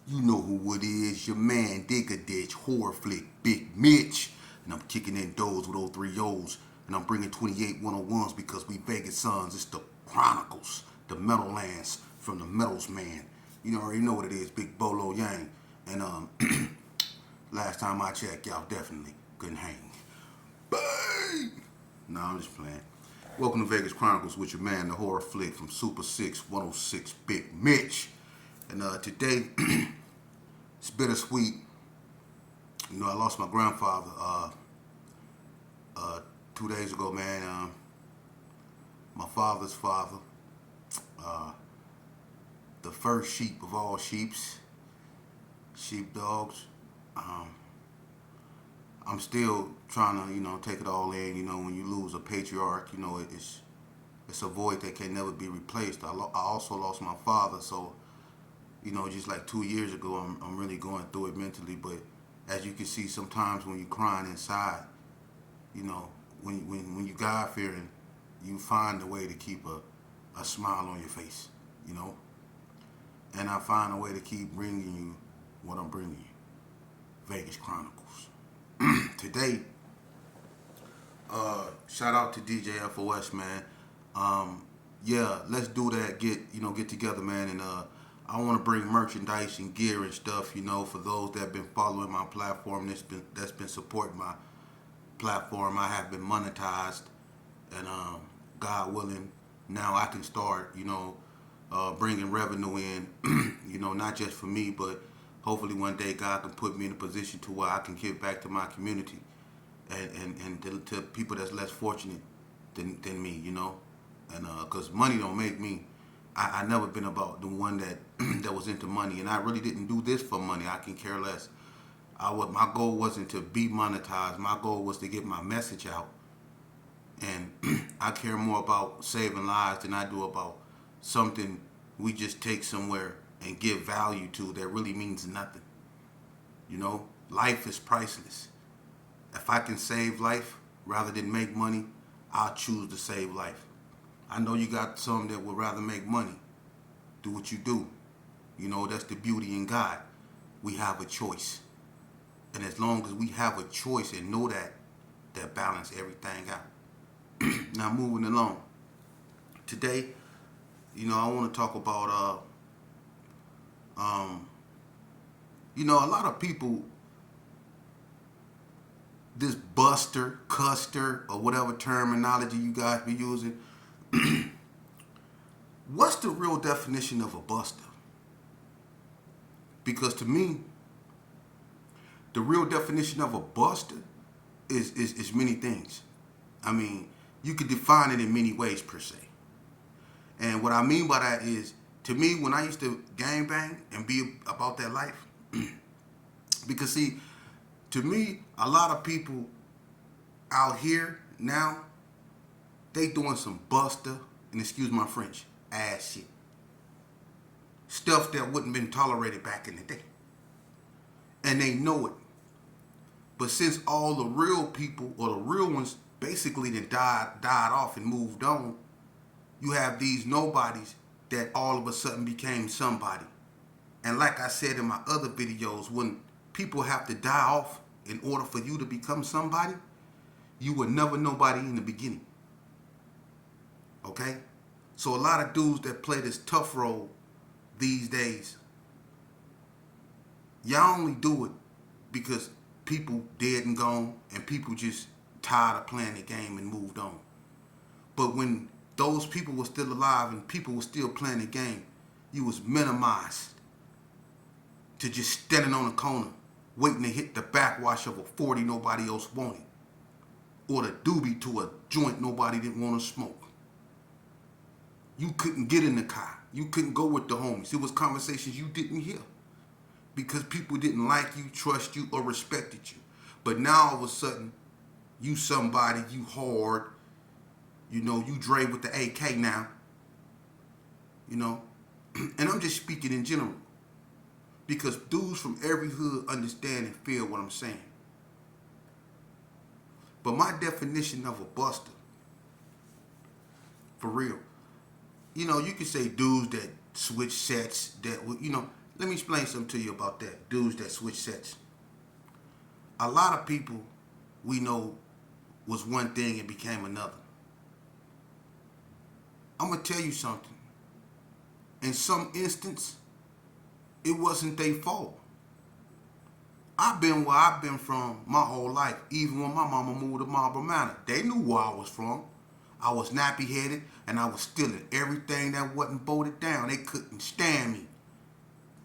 You know who it is, your man Digger Ditch, horror flick, Bigg Mitch. And I'm kicking in doors with 03 O's. And I'm bringing 28 101s because we Vegas sons. It's the Chronicles, the Metal Lands from the Metals Man. You already know what it is, Big Bolo Yang. And last time I checked, y'all definitely couldn't hang. Bang! No, I'm just playing. Welcome to Vegas Chronicles with your man, the horror flick from Supa 6 106, Bigg Mitch. And today, it's bittersweet. You know, I lost my grandfather 2 days ago, man. My father's father, the first sheep of all sheepdogs. I'm still trying to, take it all in. You know, when you lose a patriarch, it's a void that can never be replaced. I also lost my father, so just like 2 years ago, I'm really going through it mentally. But as you can see, sometimes when you're crying inside, when you God fearing, you find a way to keep a smile on your face, And I find a way to keep bringing you what I'm bringing you, Vegas Chronicles. Today, shout out to DJ FOS, man. Yeah, let's do that. Get together, man, and I want to bring merchandise and gear and stuff, for those that have been following my platform, that's been supporting my platform. I have been monetized, and God willing, now I can start, bringing revenue in, not just for me, but hopefully one day God can put me in a position to where I can give back to my community and to people that's less fortunate than me, and because money don't make me. I never been about the one that that was into money, and I really didn't do this for money. I can care less. My goal wasn't to be monetized. My goal was to get my message out, and I care more about saving lives than I do about something we just take somewhere and give value to that really means nothing. Life is priceless. If I can save life rather than make money, I'll choose to save life. I know you got some that would rather make money. Do what you do. That's the beauty in God. We have a choice. And as long as we have a choice and know that balance everything out. Now moving along. Today, I want to talk about a lot of people, this buster, custer, or whatever terminology you guys be using. What's the real definition of a buster? Because to me, the real definition of a buster is many things. I mean, you could define it in many ways per se. And what I mean by that is, to me, when I used to gangbang and be about that life, because see, to me, a lot of people out here now, they doing some buster, and excuse my French, ass shit. Stuff that wouldn't been tolerated back in the day. And they know it. But since all the real people, or the real ones, basically then died off and moved on, you have these nobodies that all of a sudden became somebody. And like I said in my other videos, when people have to die off in order for you to become somebody, you were never nobody in the beginning. Okay? So a lot of dudes that play this tough role these days, y'all only do it because people dead and gone and people just tired of playing the game and moved on. But when those people were still alive and people were still playing the game, you was minimized to just standing on the corner waiting to hit the backwash of a 40 nobody else wanted, or the doobie to a joint nobody didn't want to smoke. You couldn't get in the car. You couldn't go with the homies. It was conversations you didn't hear because people didn't like you, trust you, or respected you. But now all of a sudden, you somebody, you hard, you Dre with the AK now, and I'm just speaking in general because dudes from every hood understand and feel what I'm saying. But my definition of a buster, for real, you could say dudes that switch sets, that, Let me explain something to you about that. Dudes that switch sets. A lot of people we know was one thing and became another. I'm gonna tell you something. In some instance, it wasn't their fault. I've been where I've been from my whole life, even when my mama moved to Marlboro Manor. They knew where I was from. I was nappy headed and I was stealing everything that wasn't bolted down. They couldn't stand me.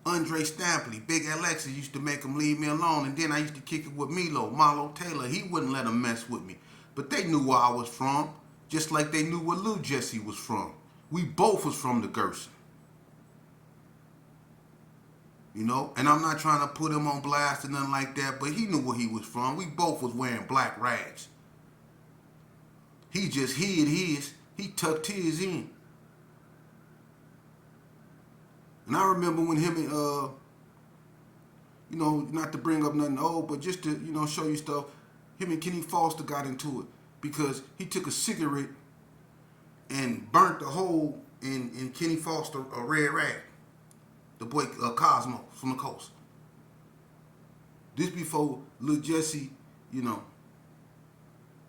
Andre Stampley, Big Alexis used to make them leave me alone, and then I used to kick it with Milo Taylor. He wouldn't let them mess with me. But they knew where I was from, just like they knew where Lil Jesse was from. We both was from the Gerson. You know, and I'm not trying to put him on blast or nothing like that, but he knew where he was from. We both was wearing black rags. He just hid his. He tucked his in. And I remember when him and, you know, not to bring up nothing old, but just to, you know, show you stuff, him and Kenny Foster got into it because he took a cigarette and burnt the hole in Kenny Foster a red rag. The boy Cosmo from the coast. This before Lil Jesse, you know,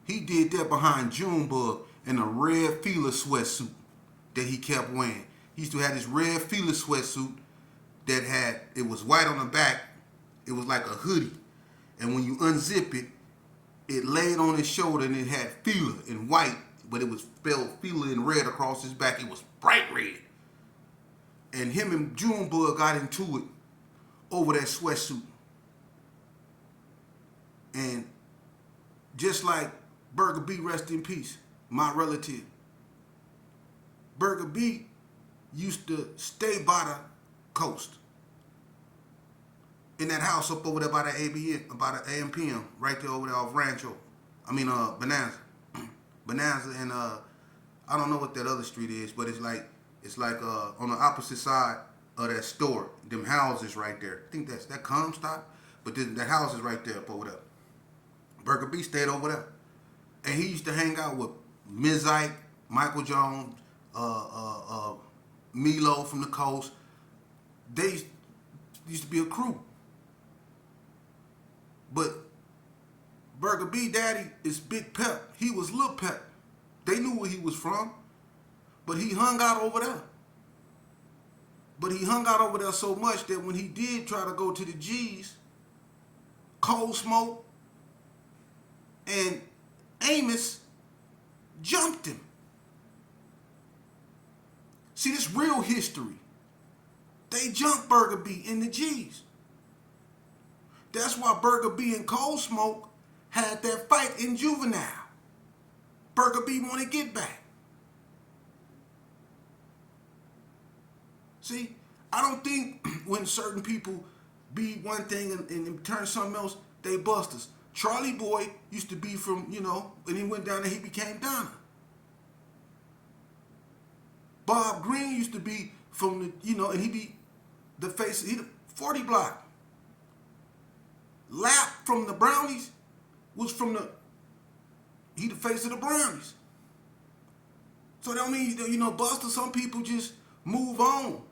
he did that behind Junebug in a red Fila sweatsuit that he kept wearing. He used to have this red Fila sweatsuit that had, it was white on the back. It was like a hoodie. And when you unzip it, it laid on his shoulder and it had Fila in white, but it was spelled Fila in red across his back. It was bright red. And him and Junebug got into it over that sweatsuit. And just like Burger B, rest in peace, my relative. Burger B used to stay by the coast. In that house up over there by the ABN, by the AMPM, right there over there off Rancho. Bonanza. Bonanza and I don't know what that other street is, but it's like on the opposite side of that store, them houses right there. I think that's that Comstock, but that house is right there up over there. Burger B stayed over there, and he used to hang out with Mizike, Michael Jones, Milo from the coast. They used to be a crew, but Burger B daddy is Big Pep. He was Lil Pep. They knew where he was from. But he hung out over there. But he hung out over there so much that when he did try to go to the G's, Cold Smoke and Amos jumped him. See, this real history. They jumped Burger B in the G's. That's why Burger B and Cold Smoke had that fight in Juvenile. Burger B wanted to get back. See, I don't think when certain people be one thing and turn something else, they busters. Charlie Boy used to be from, you know, and he went down there, he became Donna. Bob Green used to be from the, you know, and he be the face, he the 40 block. Lap from the Brownies was from he the face of the Brownies. So that don't mean, you know, Busta, some people just move on.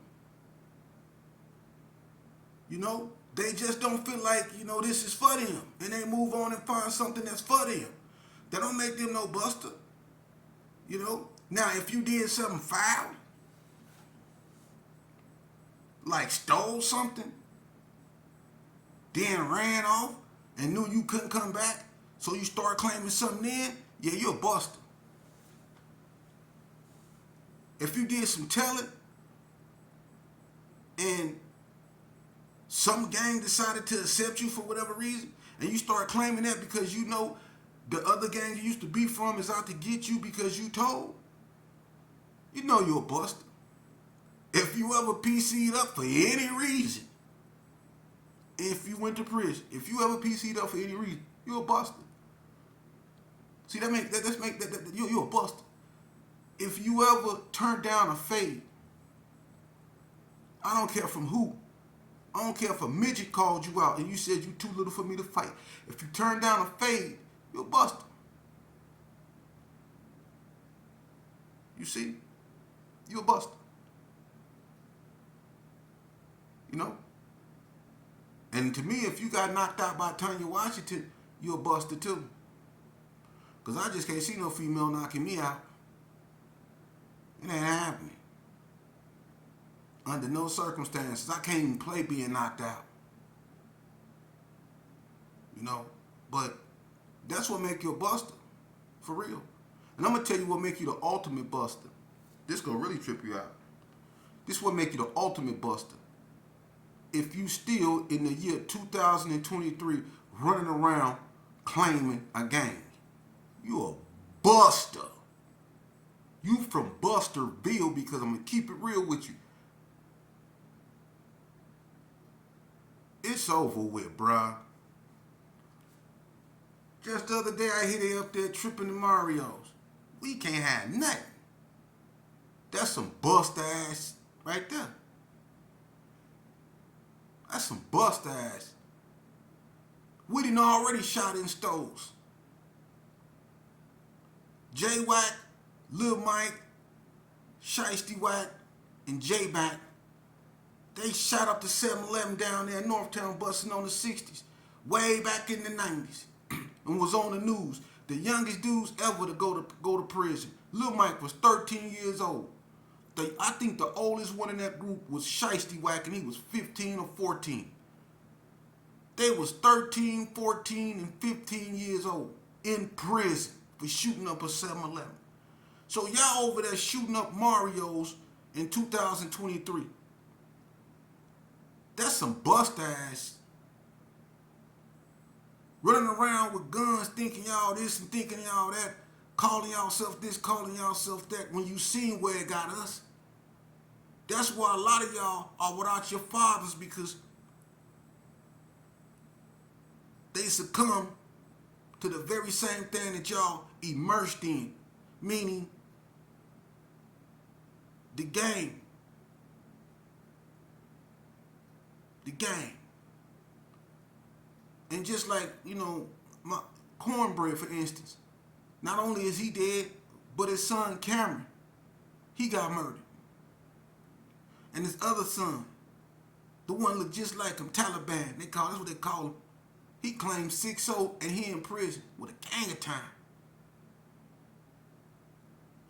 You know, they just don't feel like, you know, this is for them. And they move on and find something that's for them. That don't make them no Busta. You know? Now, if you did something foul, like stole something, then ran off and knew you couldn't come back, so you start claiming something then, yeah, you're a Busta. If you did some telling and some gang decided to accept you for whatever reason, and you start claiming that because you know the other gang you used to be from is out to get you because you told, you know you're a Busta. If you ever PC'd up for any reason, if you went to prison, if you ever PC'd up for any reason, you're a Busta. See, you're a Busta. If you ever turned down a fade, I don't care from who. I don't care if a midget called you out and you said you too little for me to fight. If you turn down a fade, you're a Busta. You see? You're a Busta. you know. And to me, if you got knocked out by Tanya Washington, you're a buster too. Because I just can't see no female knocking me out. It ain't happening. Under no circumstances. I can't even play being knocked out. You know? But that's what make you a buster. For real. And I'm going to tell you what make you the ultimate buster. This going to really trip you out. This what make you the ultimate buster. If you still in the year 2023 running around claiming a gang, you a buster. You from Busterville, because I'm going to keep it real with you. It's over with, bruh. Just the other day I hit it up there tripping the Marios. We can't have nothing. That's some buster ass right there. That's some buster ass. We done already shot in stoves. J-Wack, Lil Mike, Shiesty Wack, and J-Back, they shot up the 7-Eleven down there in Northtown busting on the 60s, way back in the 90s, and was on the news. The youngest dudes ever to go to prison. Lil Mike was 13 years old. I think the oldest one in that group was Shiesty Wack, and he was 15 or 14. They was 13, 14, and 15 years old in prison for shooting up a 7-Eleven. So y'all over there shooting up Marios in 2023. That's some bust ass. Running around with guns thinking y'all this and thinking y'all that, calling y'all self this, calling y'all self that, when you seen where it got us. That's why a lot of y'all are without your fathers, because they succumb to the very same thing that y'all immersed in, meaning the game. The game. And just like, you know, my Cornbread, for instance, not only is he dead, but his son Cameron, he got murdered. And his other son, the one looked just like him, Taliban, that's what they call him. He claimed 6-0 and he in prison with a gang of time.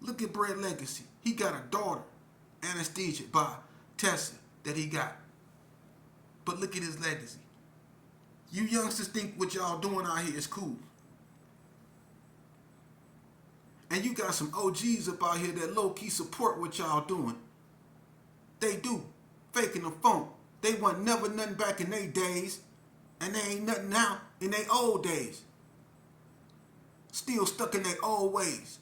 Look at Brett Legacy. He got a daughter, anesthesia by Tessa, that he got. But look at his legacy. You youngsters think what y'all doing out here is cool. And you got some OGs up out here that low-key support what y'all doing. They do. Faking the funk. They wasn't never nothing back in their days. And they ain't nothing now in their old days. Still stuck in their old ways.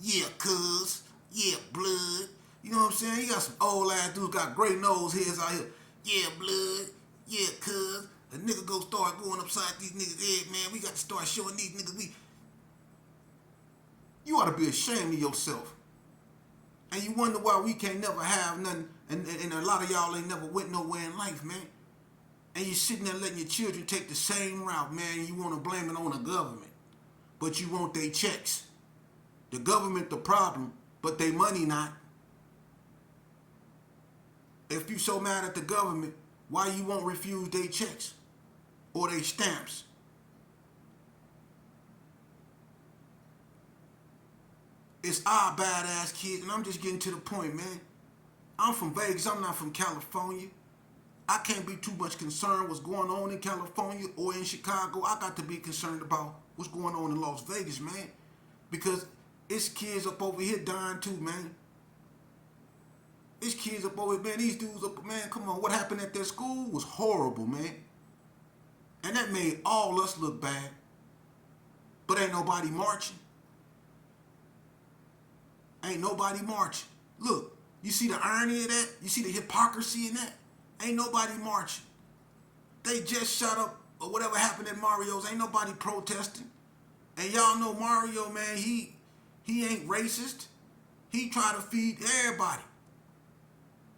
Yeah, cuz. Yeah, blood. You know what I'm saying? You got some old ass dudes got great nose hairs out here. Yeah, blood. Yeah, cuz. A nigga go start going upside these niggas' head, man. We got to start showing these niggas You ought to be ashamed of yourself. And you wonder why we can't never have nothing, and a lot of y'all ain't never went nowhere in life, man. And you sitting there letting your children take the same route, man. You want to blame it on the government, but you want their checks. The government the problem, but they money not. If you so mad at the government, why you won't refuse their checks or their stamps? It's our badass kids, and I'm just getting to the point, man. I'm from Vegas. I'm not from California. I can't be too much concerned what's going on in California or in Chicago. I got to be concerned about what's going on in Las Vegas, man. Because it's kids up over here dying too, man. It's kids up over here, man. These dudes up, man, come on. What happened at their school was horrible, man. And that made all us look bad. But ain't nobody marching. Ain't nobody marching. Look, you see the irony of that? You see the hypocrisy in that? Ain't nobody marching. They just shot up or whatever happened at Mario's. Ain't nobody protesting. And y'all know Mario, man, he ain't racist. He try to feed everybody.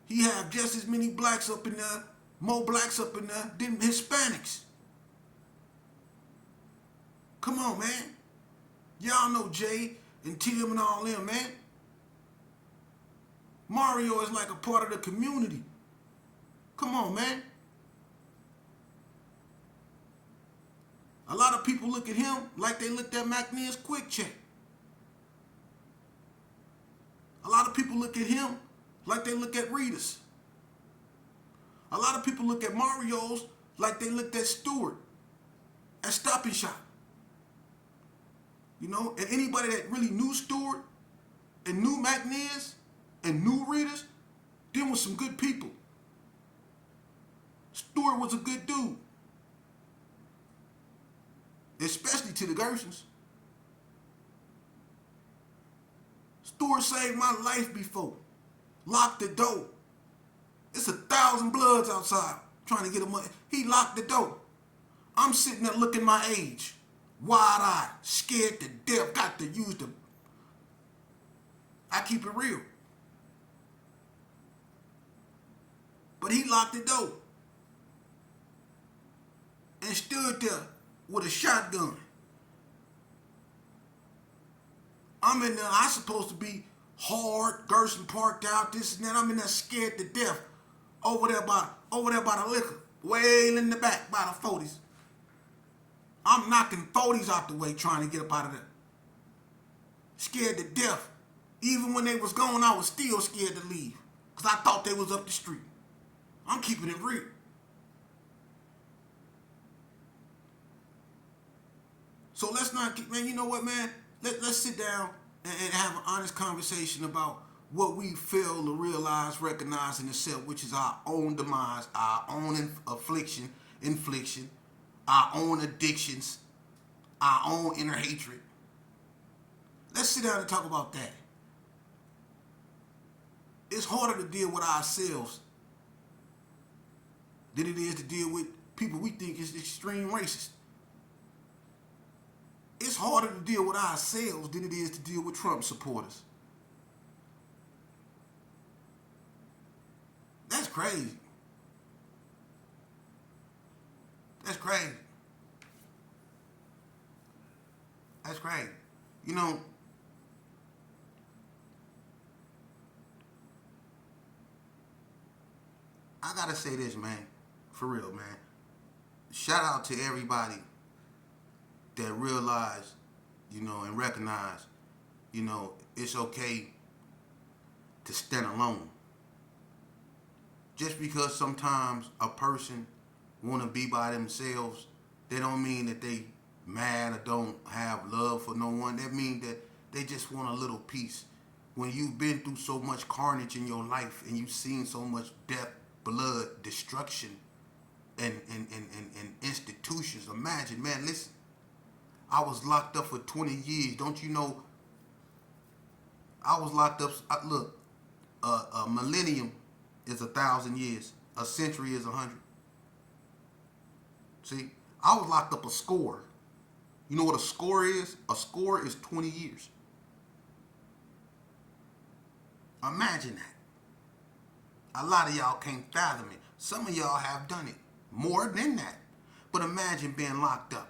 He have just as many blacks up in there, more blacks up in there than Hispanics. Come on, man. Y'all know Jay and Tim and all them, man. Mario is like a part of the community. Come on, man. A lot of people look at him like they looked at McNeil's Quick Check. A lot of people look at him like they look at Rita's. A lot of people look at Mario's like they looked at Stewart at Stop and Shop. You know, and anybody that really knew Stewart and knew McNeil's and knew Rita's, them was some good people. Stewart was a good dude. Especially to the Gersons. Stewart saved my life before. Locked the door. It's 1,000 bloods outside trying to get him money. He locked the door. I'm sitting there looking my age. Wide-eyed, scared to death, got to use the... I keep it real. But he locked the door. And stood there with a shotgun. I'm in there, I supposed to be hard, Gerson parked out, this and that. I'm in there scared to death. Over there by the liquor. Way in the back by the 40s. I'm knocking 40s out the way trying to get up out of there. Scared to death. Even when they was gone, I was still scared to leave. Because I thought they was up the street. I'm keeping it real. So let's not keep, man, you know what, man? Let's sit down and have an honest conversation about what we fail to realize, recognize, and accept, which is our own demise, our own infliction, our own addictions, our own inner hatred. Let's sit down and talk about that. It's harder to deal with ourselves than it is to deal with people we think is extreme racist. It's harder to deal with ourselves than it is to deal with Trump supporters. That's crazy. That's crazy. That's crazy. You know, I gotta say this, man. For real, man. Shout out to everybody that realize, you know, and recognize, you know, it's okay to stand alone. Just because sometimes a person want to be by themselves, they don't mean that they mad or don't have love for no one. That means that they just want a little peace. When you've been through so much carnage in your life and you've seen so much death, blood, destruction, and institutions, imagine, man, listen, I was locked up for 20 years. Don't you know, I was locked up, look, a millennium is 1,000 years. A century is 100. See, I was locked up a score. You know what a score is? A score is 20 years. Imagine that. A lot of y'all can't fathom it. Some of y'all have done it. More than that. But imagine being locked up.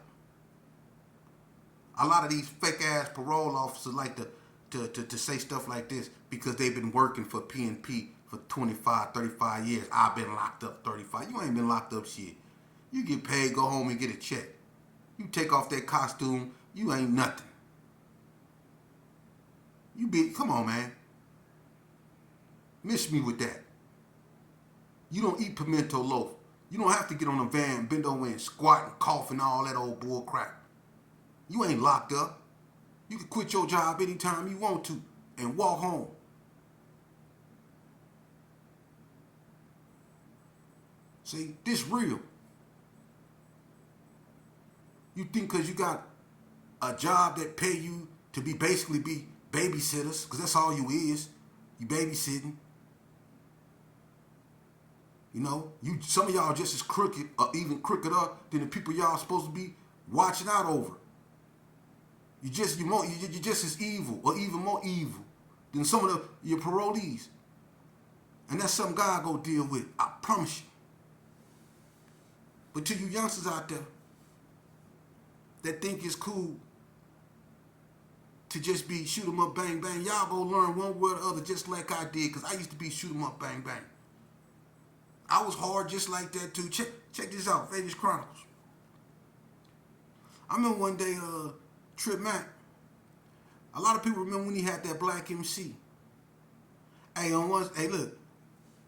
A lot of these fake ass parole officers like to say stuff like this because they've been working for PNP for 25, 35 years. I've been locked up 35. You ain't been locked up shit. You get paid, go home and get a check. You take off that costume, you ain't nothing. Come on, man. Miss me with that. You don't eat pimento loaf. You don't have to get on a van, bend over and squat and cough and all that old bull crap. You ain't locked up. You can quit your job anytime you want to and walk home. See, this real. You think because you got a job that pay you to basically be babysitters, because that's all you is. You babysitting. You know, some of y'all just as crooked or even crookeder than the people y'all supposed to be watching out over. You're just as evil or even more evil than some of your parolees. And that's something God go deal with. I promise you. But to you youngsters out there that think it's cool to just be shoot 'em up, bang, bang, y'all go learn one word or the other just like I did, because I used to be shoot 'em up, bang, bang. I was hard just like that too. Check this out, Vegas Chronicles. I remember one day, Trip Mac. A lot of people remember when he had that black MC. Hey, look,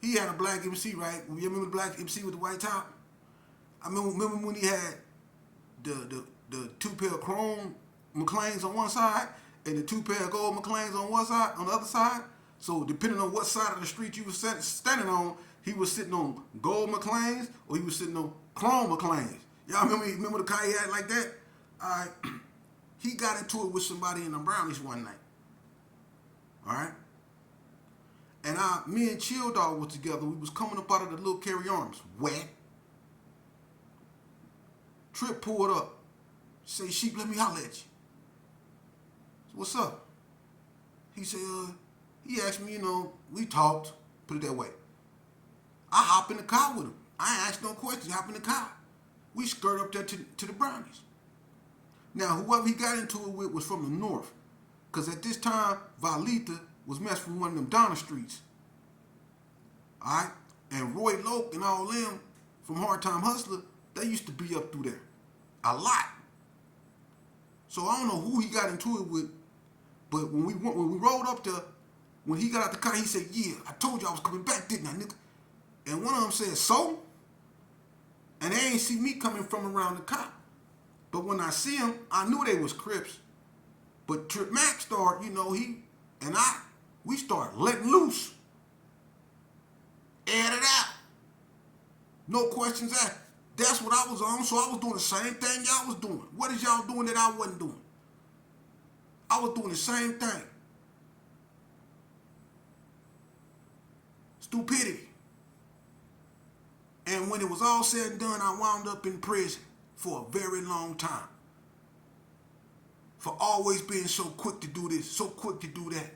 he had a black MC, right? You remember the black MC with the white top? I remember when he had the two pair of chrome McLeans on one side and the two pair of gold McLeans on one side, on the other side. So depending on what side of the street you was standing on, he was sitting on gold McLeans or he was sitting on chrome McLeans. Y'all remember the car he had like that? All right. He got into it with somebody in the Brownies one night. All right. And me and Chill Dog was together. We was coming up out of the little carry arms, wet. Trip pulled up. Say, Sheep, let me holler at you. So, what's up? He said, he asked me, we talked, put it that way. I hop in the car with him. I ain't asked no questions. Hop in the car. We skirt up there to the Brownies. Now, whoever he got into it with was from the north. Because at this time, Valita was messed from one of them Donna streets. All right? And Roy Loke and all them from Hard Time Hustler, they used to be up through there. A lot. So I don't know who he got into it with, but when we rolled up there, when he got out the car, he said, yeah, I told you I was coming back, didn't I, nigga? And one of them said, so? And they ain't see me coming from around the car. But when I see him, I knew they was Crips. But Trip Mac started, we started letting loose. Add it out. No questions asked. That's what I was on, so I was doing the same thing y'all was doing. What is y'all doing that I wasn't doing? I was doing the same thing. Stupidity. And when it was all said and done, I wound up in prison for a very long time. For always being so quick to do this, so quick to do that.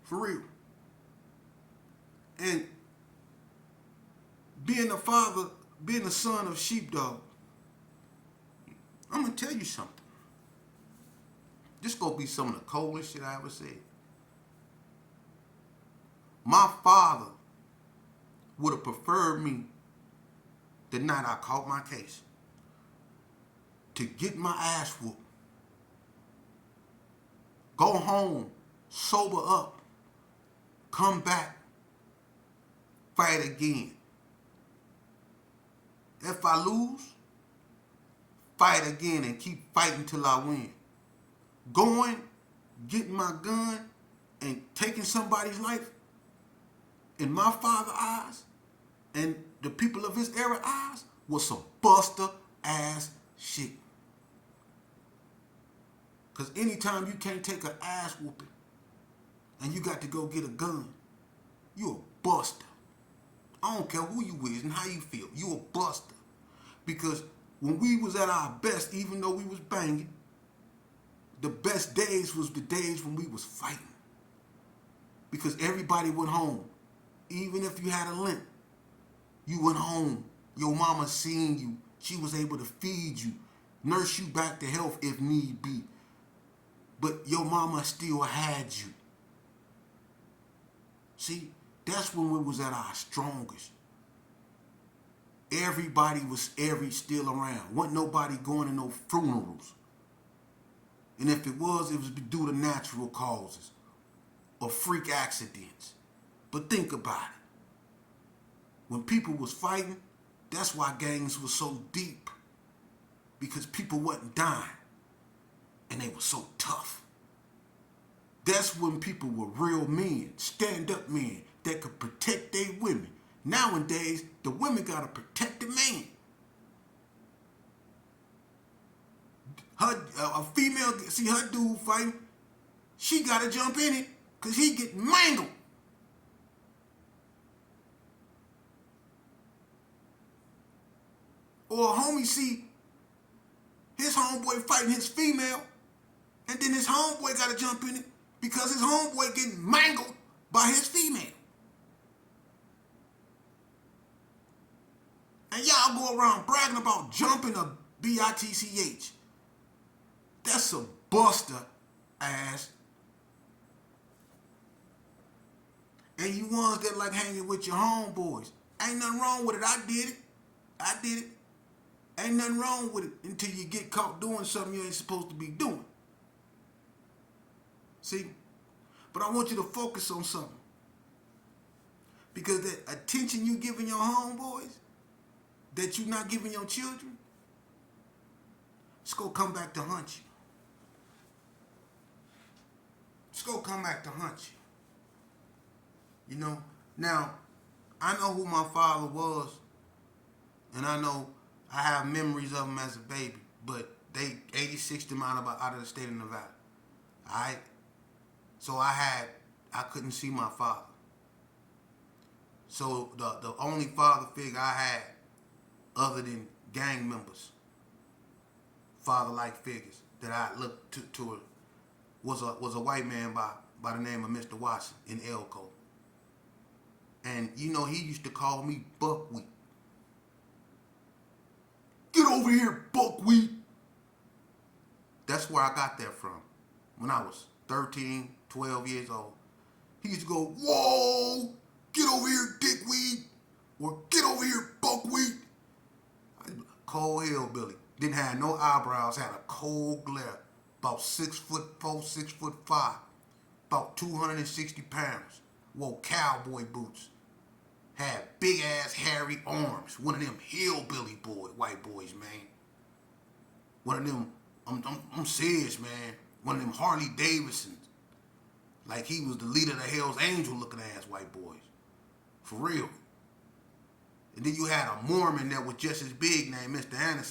For real. And being a father, being a son of Sheepdog, I'm going to tell you something. This going to be some of the coldest shit I ever said. My father would have preferred me the night I caught my case to get my ass whooped, go home, sober up, come back, fight again. If I lose, fight again and keep fighting till I win. Going, getting my gun, and taking somebody's life, in my father's eyes, and the people of his era eyes, was some Busta ass shit. Because anytime you can't take an ass whooping, and you got to go get a gun, you a buster. I don't care who you is and how you feel. You a buster. Because when we was at our best, even though we was banging, the best days was the days when we was fighting. Because everybody went home. Even if you had a limp, you went home. Your mama seen you. She was able to feed you, nurse you back to health if need be. But your mama still had you. See, that's when we was at our strongest. Everybody was still around. Wasn't nobody going to no funerals. And if it was due to natural causes or freak accidents. But think about it. When people was fighting, that's why gangs was so deep. Because people wasn't dying. And they were so tough. That's when people were real men, stand-up men that could protect their women. Nowadays, the women gotta protect the man. A female, see her dude fighting, she gotta jump in it because he get mangled. Or a homie see his homeboy fighting his female, and then his homeboy gotta jump in it because his homeboy getting mangled by his female. And y'all go around bragging about jumping a bitch. That's a Busta ass. And you ones that like hanging with your homeboys. Ain't nothing wrong with it. I did it. I did it. Ain't nothing wrong with it until you get caught doing something you ain't supposed to be doing. See? But I want you to focus on something. Because that attention you giving your homeboys, that you not giving your children, it's going to come back to haunt you. It's going to come back to haunt you. You know? Now, I know who my father was, and I know I have memories of him as a baby, but they 86th him out of the state of Nevada. Alright? So I couldn't see my father. So the only father figure I had, other than gang members, father-like figures that I looked to was a white man by the name of Mr. Watson in Elko. And you know, he used to call me Buckwheat. Get over here, Buckwheat. That's where I got that from. When I was 13, 12 years old. He used to go, whoa, get over here, dickweed. Or get over here, buckwheat. Cold hillbilly. Didn't have no eyebrows, had a cold glare. About 6'4", 6'5", about 260 pounds. Wore cowboy boots. Had big ass hairy arms. One of them hillbilly white boys, man. One of them, I'm serious, man. One of them Harley Davidsons. Like he was the leader of the Hell's Angel looking ass white boys. For real. And then you had a Mormon that was just as big named Mr. Anderson.